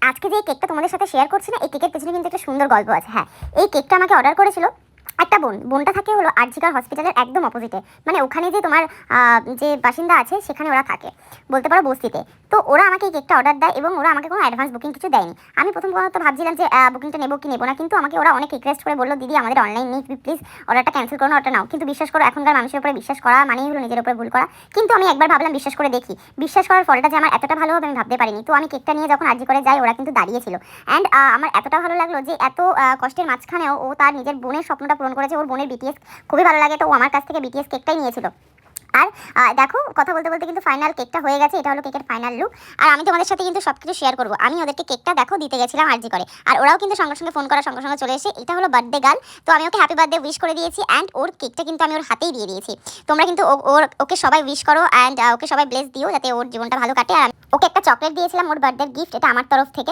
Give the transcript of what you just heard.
আজকে যে কেকটা তোমাদের সাথে শেয়ার করছি না, এই কেকের পেছনে কিন্তু একটা সুন্দর গল্প আছে। হ্যাঁ, এই কেকটা আমাকে অর্ডার করেছিল একটা বোনটা থাকে হলো আরজিকর হসপিটালের একদম অপোজিটে, মানে ওখানে যে তোমার যে বাসিন্দা আছে সেখানে ওরা থাকে, বলতে পারো বস্তিতে। তো ওরা আমাকে এই কেকটা অর্ডার দেয় এবং ওরা আমাকে কোনো অ্যাডভান্স বুকিং কিছু দেয়নি। আমি প্রথম কথা ভাবছিলাম যে বুকিংটা নেবো কি নেবো না, কিন্তু আমাকে ওরা অনেক রিকোয়েস্ট করে বললো, দিদি আমাদের অনলাইন নেই, তুমি প্লিজ অর্ডারটা ক্যান্সেল করো না, ওটা নাও। কিন্তু বিশ্বাস করো, এখনকার মানুষের উপরে বিশ্বাস করা মানেই হলো নিজের উপরে ভুল করা। কিন্তু আমি একবার ভাবলাম বিশ্বাস করে দেখি, বিশ্বাস করার ফলটা যে আমার এতটা ভালো হবে আমি ভাবতে পারিনি। তো আমি কেকটা নিয়ে যখন আরজি করে যাই, ওরা কিন্তু দাঁড়িয়েছিল। অ্যান্ড আমার এতটা ভালো লাগলো যে এত কষ্টের মাঝখানেও ও তার নিজের বোনের স্বপ্নটা পূরণ করেছে। ওর বোনের বিটিএস খুবই ভালো লাগে, তো ও আমার কাছ থেকে বিটিএস কেকটাই নিয়েছিল। আর দেখো, কথা বলতে বলতে কিন্তু ফাইনাল কেকটা হয়ে গেছে। এটা হলো কেকের ফাইনাল লুক। আর আমি তোমাদের সাথে কিন্তু সব কিছু শেয়ার করবো। আমি ওদেরকে কেকটা দেখো দিতে গেছিলাম আরজি করে, আর ওরাও কিন্তু সঙ্গে সঙ্গে ফোন করার সঙ্গে সঙ্গে চলে এসে, এটা হলো বার্থডে গার্ল, তো আমি ওকে হ্যাপি বার্থডে উইশ করে দিয়েছি। অ্যান্ড ওর কেকটা কিন্তু আমি ওর হাতেই দিয়ে দিয়েছি। তোমরা কিন্তু ওকে সবাই উইশ করো অ্যান্ড ওকে সবাই ব্লেস দিও যাতে ওর জীবনটা ভালো কাটে। আর ওকে একটা চকলেট দিয়েছিলাম ওর বার্থডে গিফট, এটা আমার তরফ থেকে।